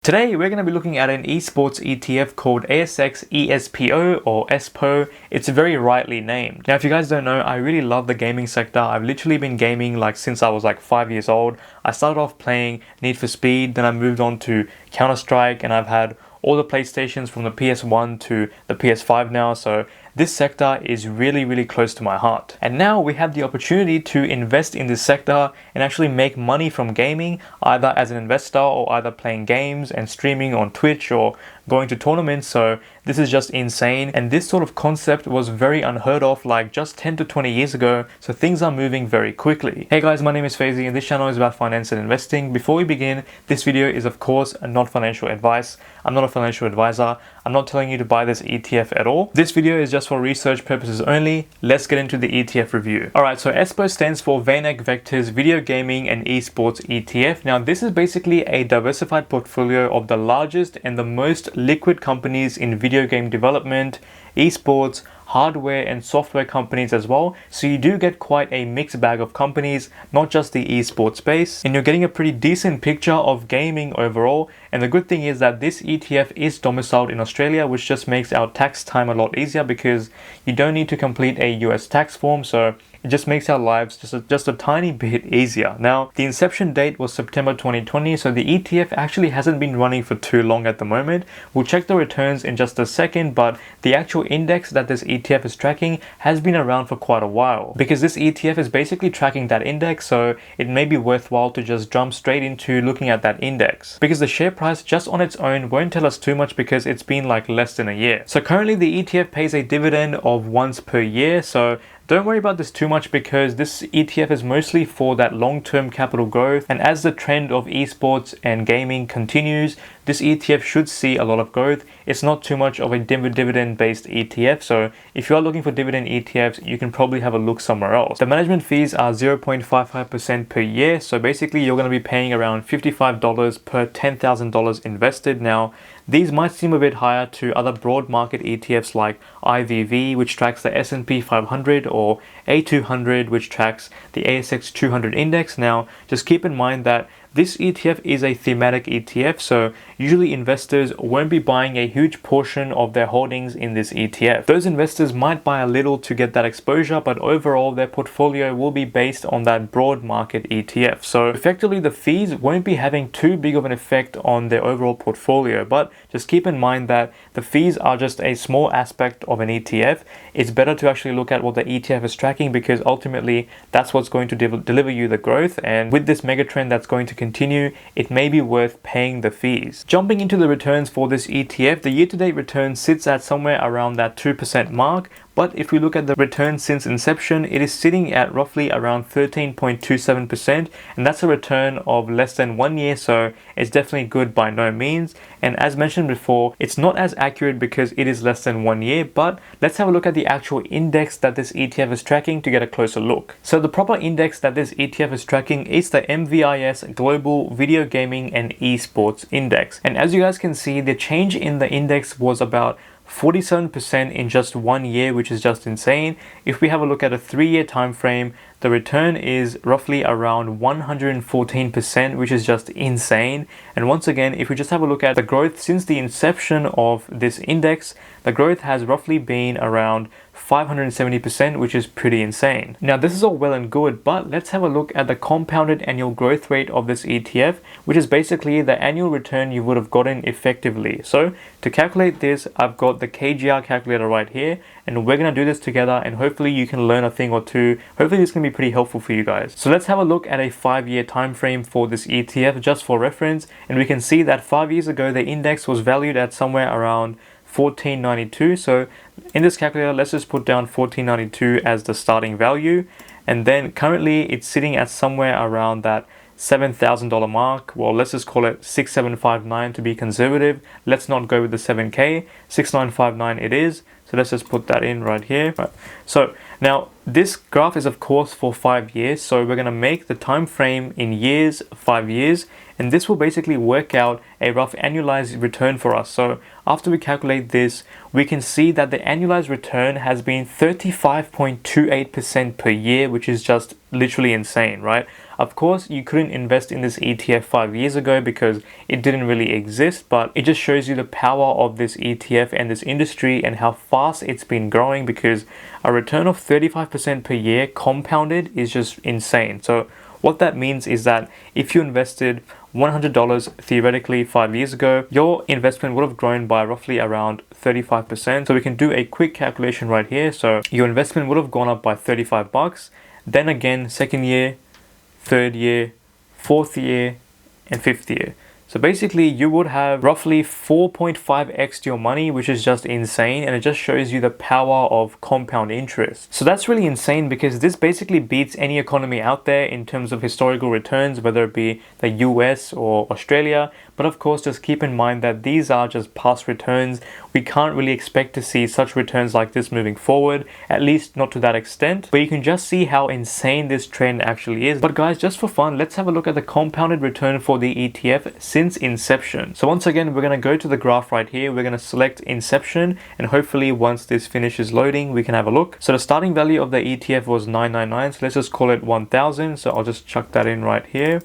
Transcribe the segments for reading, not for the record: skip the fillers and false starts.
Today we're going to be looking at an esports ETF called ASX ESPO or ESPO. It's very rightly named. Now if you guys don't know, I really love the gaming sector. I've literally been gaming since I was 5 years old. I started off playing Need for Speed, then I moved on to Counter-Strike, and I've had all the PlayStations from the PS1 to the PS5 now, so this sector is really close to my heart. And now we have the opportunity to invest in this sector and actually make money from gaming, either as an investor or either playing games and streaming on Twitch or going to tournaments. So this is just insane, and this sort of concept was very unheard of just 10 to 20 years ago, so things are moving very quickly. Hey guys, my name is Fyzee and this channel is about finance and investing. Before we begin, this video is of course not financial advice. I'm not a financial advisor. I'm not telling you to buy this ETF at all. This video is just for research purposes only. Let's get into the ETF review. Alright, so ESPO stands for VayNet Vector's Video Gaming and Esports ETF. Now this is basically a diversified portfolio of the largest and the most liquid companies in video game development, esports, hardware and software companies as well. So you do get quite a mixed bag of companies, not just the esports space, and you're getting a pretty decent picture of gaming overall. And the good thing is that this ETF is domiciled in Australia, which just makes our tax time a lot easier because you don't need to complete a US tax form, so it just makes our lives just a tiny bit easier. Now, the inception date was September 2020, so the ETF actually hasn't been running for too long at the moment. We'll check the returns in just a second, but the actual index that this ETF is tracking has been around for quite a while. Because this ETF is basically tracking that index, so it may be worthwhile to just jump straight into looking at that index. Because the share price just on its own won't tell us too much because it's been less than a year. So currently the ETF pays a dividend of once per year, so don't worry about this too much because this ETF is mostly for that long-term capital growth, and as the trend of esports and gaming continues, this ETF should see a lot of growth. It's not too much of a dividend-based ETF, so if you are looking for dividend ETFs, you can probably have a look somewhere else. The management fees are 0.55% per year, so basically you're going to be paying around $55 per $10,000 invested. Now, these might seem a bit higher to other broad market ETFs like IVV, which tracks the S&P 500, or A200, which tracks the ASX 200 index. Now, just keep in mind that this ETF is a thematic ETF, so usually investors won't be buying a huge portion of their holdings in this ETF. Those investors might buy a little to get that exposure, but overall their portfolio will be based on that broad market ETF. So effectively the fees won't be having too big of an effect on their overall portfolio, but just keep in mind that the fees are just a small aspect of an ETF. It's better to actually look at what the ETF is tracking because ultimately that's what's going to deliver you the growth, and with this megatrend that's going to continue, it may be worth paying the fees. Jumping into the returns for this ETF, the year-to-date return sits at somewhere around that 2% mark. But if we look at the return since inception, it is sitting at roughly around 13.27%, and that's a return of less than 1 year, so it's definitely good by no means. And as mentioned before, it's not as accurate because it is less than 1 year, but let's have a look at the actual index that this ETF is tracking to get a closer look. So the proper index that this ETF is tracking is the MVIS Global Video Gaming and Esports Index. And as you guys can see, the change in the index was about 47% in just 1 year, which is just insane. If we have a look at a 3-year time frame, the return is roughly around 114%, which is just insane. And once again, if we just have a look at the growth since the inception of this index, the growth has roughly been around 570%, which is pretty insane. Now this is all well and good, but let's have a look at the compounded annual growth rate of this ETF, which is basically the annual return you would have gotten effectively. So to calculate this, I've got the KGR calculator right here, and we're going to do this together, and hopefully you can learn a thing or two. Hopefully this can be pretty helpful for you guys. So let's have a look at a 5-year time frame for this ETF just for reference, and we can see that 5 years ago the index was valued at somewhere around 1492. So in this calculator, let's just put down 1492 as the starting value, and then currently it's sitting at somewhere around that $7,000 mark. Well, let's just call it 6759 to be conservative. Let's not go with the 7K. 6959 it is. So let's just put that in right here. Right. So now this graph is of course for 5 years. So we're going to make the time frame in years, 5 years, and this will basically work out a rough annualized return for us. So after we calculate this, we can see that the annualized return has been 35.28% per year, which is just literally insane, right? Of course, you couldn't invest in this ETF 5 years ago because it didn't really exist, but it just shows you the power of this ETF and this industry and how fast it's been growing, because a return of 35% per year compounded is just insane. So what that means is that if you invested $100 theoretically 5 years ago, your investment would have grown by roughly around 35%. So we can do a quick calculation right here. So your investment would have gone up by 35 bucks. Then again, second year, third year, fourth year, and fifth year. So basically you would have roughly 4.5x your money, which is just insane, and it just shows you the power of compound interest. So that's really insane because this basically beats any economy out there in terms of historical returns, whether it be the US or Australia. But of course, just keep in mind that these are just past returns. We can't really expect to see such returns like this moving forward, at least not to that extent. But you can just see how insane this trend actually is. But guys, just for fun, let's have a look at the compounded return for the ETF since inception. So once again, we're going to go to the graph right here. We're going to select inception, and hopefully once this finishes loading, we can have a look. So the starting value of the ETF was 999. So let's just call it 1000. So I'll just chuck that in right here.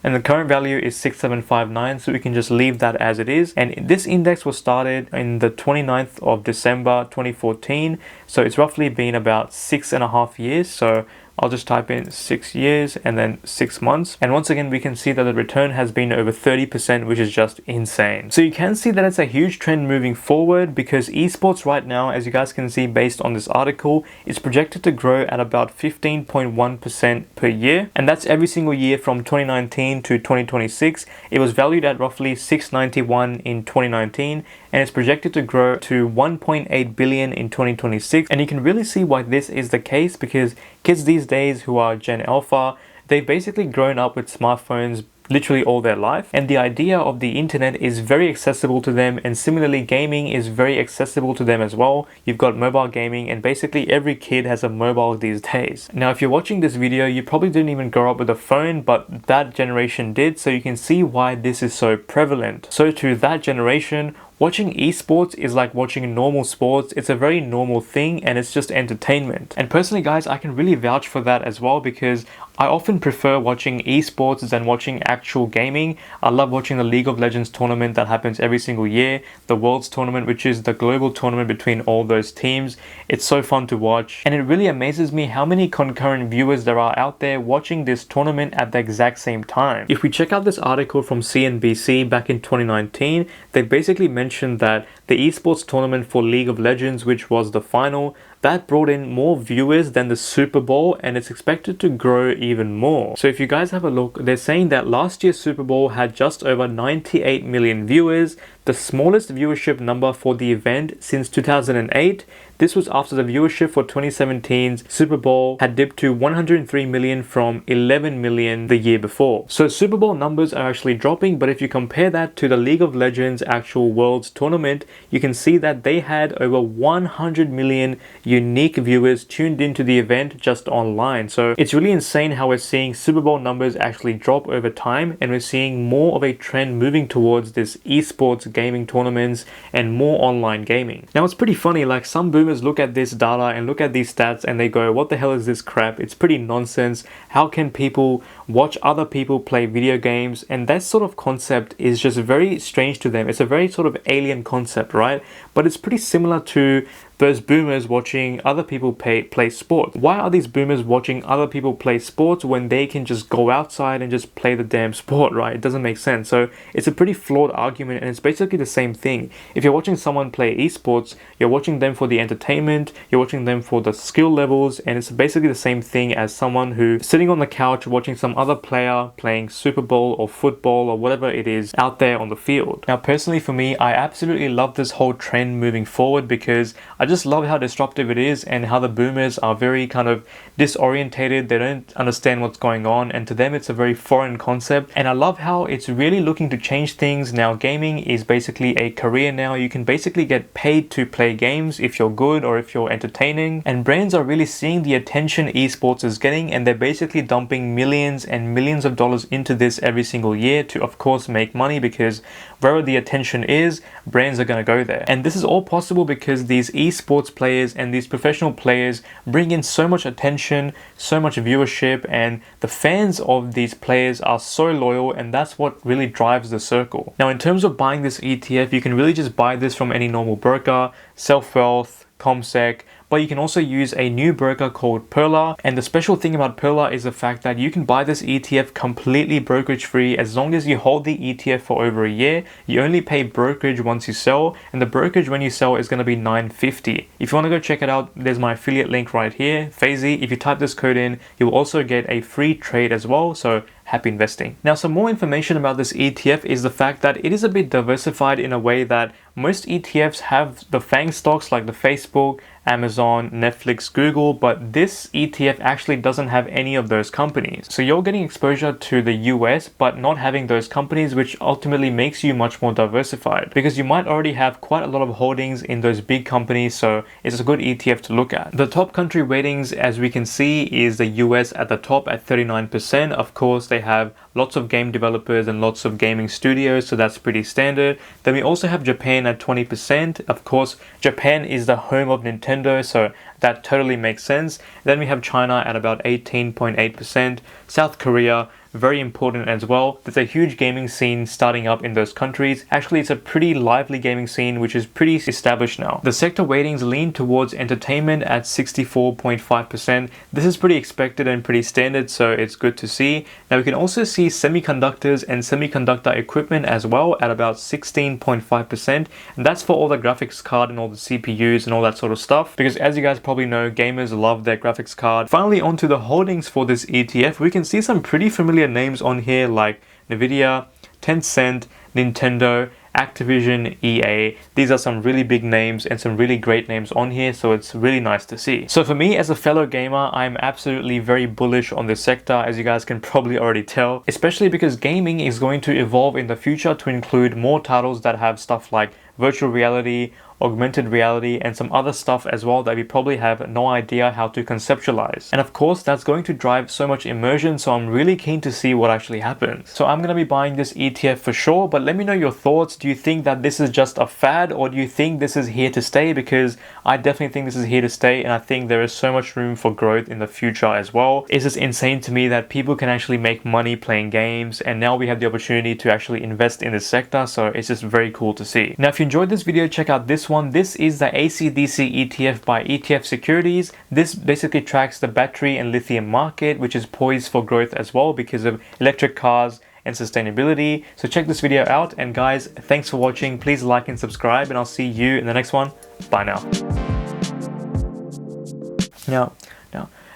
And the current value is 6759, so we can just leave that as it is. And this index was started in the 29th of December 2014, so it's roughly been about 6.5 years. So I'll just type in 6 years and then 6 months. And once again, we can see that the return has been over 30%, which is just insane. So you can see that it's a huge trend moving forward, because esports right now, as you guys can see based on this article, is projected to grow at about 15.1% per year. And that's every single year from 2019 to 2026. It was valued at roughly 691 in 2019, and it's projected to grow to 1.8 billion in 2026. And you can really see why this is the case, because kids these days who are Gen Alpha, they've basically grown up with smartphones literally all their life, and the idea of the internet is very accessible to them, and similarly gaming is very accessible to them as well. You've got mobile gaming, and basically every kid has a mobile these days. Now if you're watching this video, you probably didn't even grow up with a phone, but that generation did, so you can see why this is so prevalent. So to that generation, watching esports is like watching normal sports. It's a very normal thing, and it's just entertainment. And personally guys, I can really vouch for that as well, because I often prefer watching esports than watching actual gaming. I love watching the League of Legends tournament that happens every single year, the Worlds tournament, which is the global tournament between all those teams. It's so fun to watch, and it really amazes me how many concurrent viewers there are out there watching this tournament at the exact same time. If we check out this article from CNBC back in 2019, they basically mentioned that the esports tournament for League of Legends, which was the final, that brought in more viewers than the Super Bowl, and it's expected to grow even more. So if you guys have a look, they're saying that last year's Super Bowl had just over 98 million viewers, the smallest viewership number for the event since 2008. This was after the viewership for 2017's Super Bowl had dipped to 103 million from 11 million the year before. So Super Bowl numbers are actually dropping, but if you compare that to the League of Legends actual Worlds tournament, you can see that they had over 100 million unique viewers tuned into the event just online. So it's really insane how we're seeing Super Bowl numbers actually drop over time, and we're seeing more of a trend moving towards this esports gaming tournaments and more online gaming. Now it's pretty funny, like some boomers look at this data and look at these stats and they go, what the hell is this crap? It's pretty nonsense. How can people watch other people play video games? And that sort of concept is just very strange to them. It's a very sort of alien concept, right? But it's pretty similar to those boomers watching other people play sports. Why are these boomers watching other people play sports when they can just go outside and just play the damn sport, right? It doesn't make sense. So it's a pretty flawed argument, and it's basically the same thing. If you're watching someone play esports, you're watching them for the entertainment, you're watching them for the skill levels, and it's basically the same thing as someone who's sitting on the couch watching some other player playing Super Bowl or football or whatever it is out there on the field. Now, personally for me, I absolutely love this whole trend moving forward because I just love how disruptive it is and how the boomers are very kind of disorientated. They don't understand what's going on, and to them it's a very foreign concept. And I love how it's really looking to change things. Now, gaming is basically a career now. You can basically get paid to play games if you're good or if you're entertaining, and brands are really seeing the attention esports is getting, and they're basically dumping millions and millions of dollars into this every single year to, of course, make money, because wherever the attention is, brands are going to go there. And this is all possible because these esports players and these professional players bring in so much attention, so much viewership, and the fans of these players are so loyal, and that's what really drives the circle. Now, in terms of buying this ETF, you can really just buy this from any normal broker, SelfWealth, ComSec, but you can also use a new broker called Perla. And the special thing about Perla is the fact that you can buy this ETF completely brokerage free as long as you hold the ETF for over a year. You only pay brokerage once you sell, and the brokerage when you sell is going to be $9.50. If you want to go check it out, there's my affiliate link right here, Fyzee. If you type this code in, you'll also get a free trade as well. So happy investing. Now, some more information about this ETF is the fact that it is a bit diversified in a way that most ETFs have the FANG stocks like the Facebook, Amazon, Netflix, Google, but this ETF actually doesn't have any of those companies. So you're getting exposure to the US, but not having those companies, which ultimately makes you much more diversified because you might already have quite a lot of holdings in those big companies. So it's a good ETF to look at. The top country ratings, as we can see, is the US at the top at 39%. Of course, they have lots of game developers and lots of gaming studios, so that's pretty standard. Then we also have Japan at 20%. Of course, Japan is the home of Nintendo, so that totally makes sense. Then we have China at about 18.8%. South Korea, very important as well. There's a huge gaming scene starting up in those countries. Actually, it's a pretty lively gaming scene, which is pretty established now. The sector weightings lean towards entertainment at 64.5%. This is pretty expected and pretty standard, so it's good to see. Now, we can also see semiconductors and semiconductor equipment as well at about 16.5%. And that's for all the graphics card and all the CPUs and all that sort of stuff, because as you guys probably know, gamers love their graphics card. Finally, onto the holdings for this ETF, we can see some pretty familiar names on here like Nvidia, Tencent, Nintendo, Activision, EA. These are some really big names and some really great names on here, so it's really nice to see. So for me as a fellow gamer, I'm absolutely very bullish on this sector, as you guys can probably already tell, especially because gaming is going to evolve in the future to include more titles that have stuff like virtual reality, augmented reality, and some other stuff as well that we probably have no idea how to conceptualize. And of course, that's going to drive so much immersion, so I'm really keen to see what actually happens. So I'm going to be buying this ETF for sure, but let me know your thoughts. Do you think that this is just a fad, or do you think this is here to stay? Because I definitely think this is here to stay, and I think there is so much room for growth in the future as well. It's just insane to me that people can actually make money playing games, and now we have the opportunity to actually invest in this sector, so it's just very cool to see. Now, if you enjoyed this video, check out this one. This is the ACDC ETF by ETF Securities. This basically tracks the battery and lithium market, which is poised for growth as well because of electric cars and sustainability. So check this video out, and guys, thanks for watching. Please like and subscribe, and I'll see you in the next one. Bye now.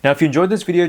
Now, if you enjoyed this video,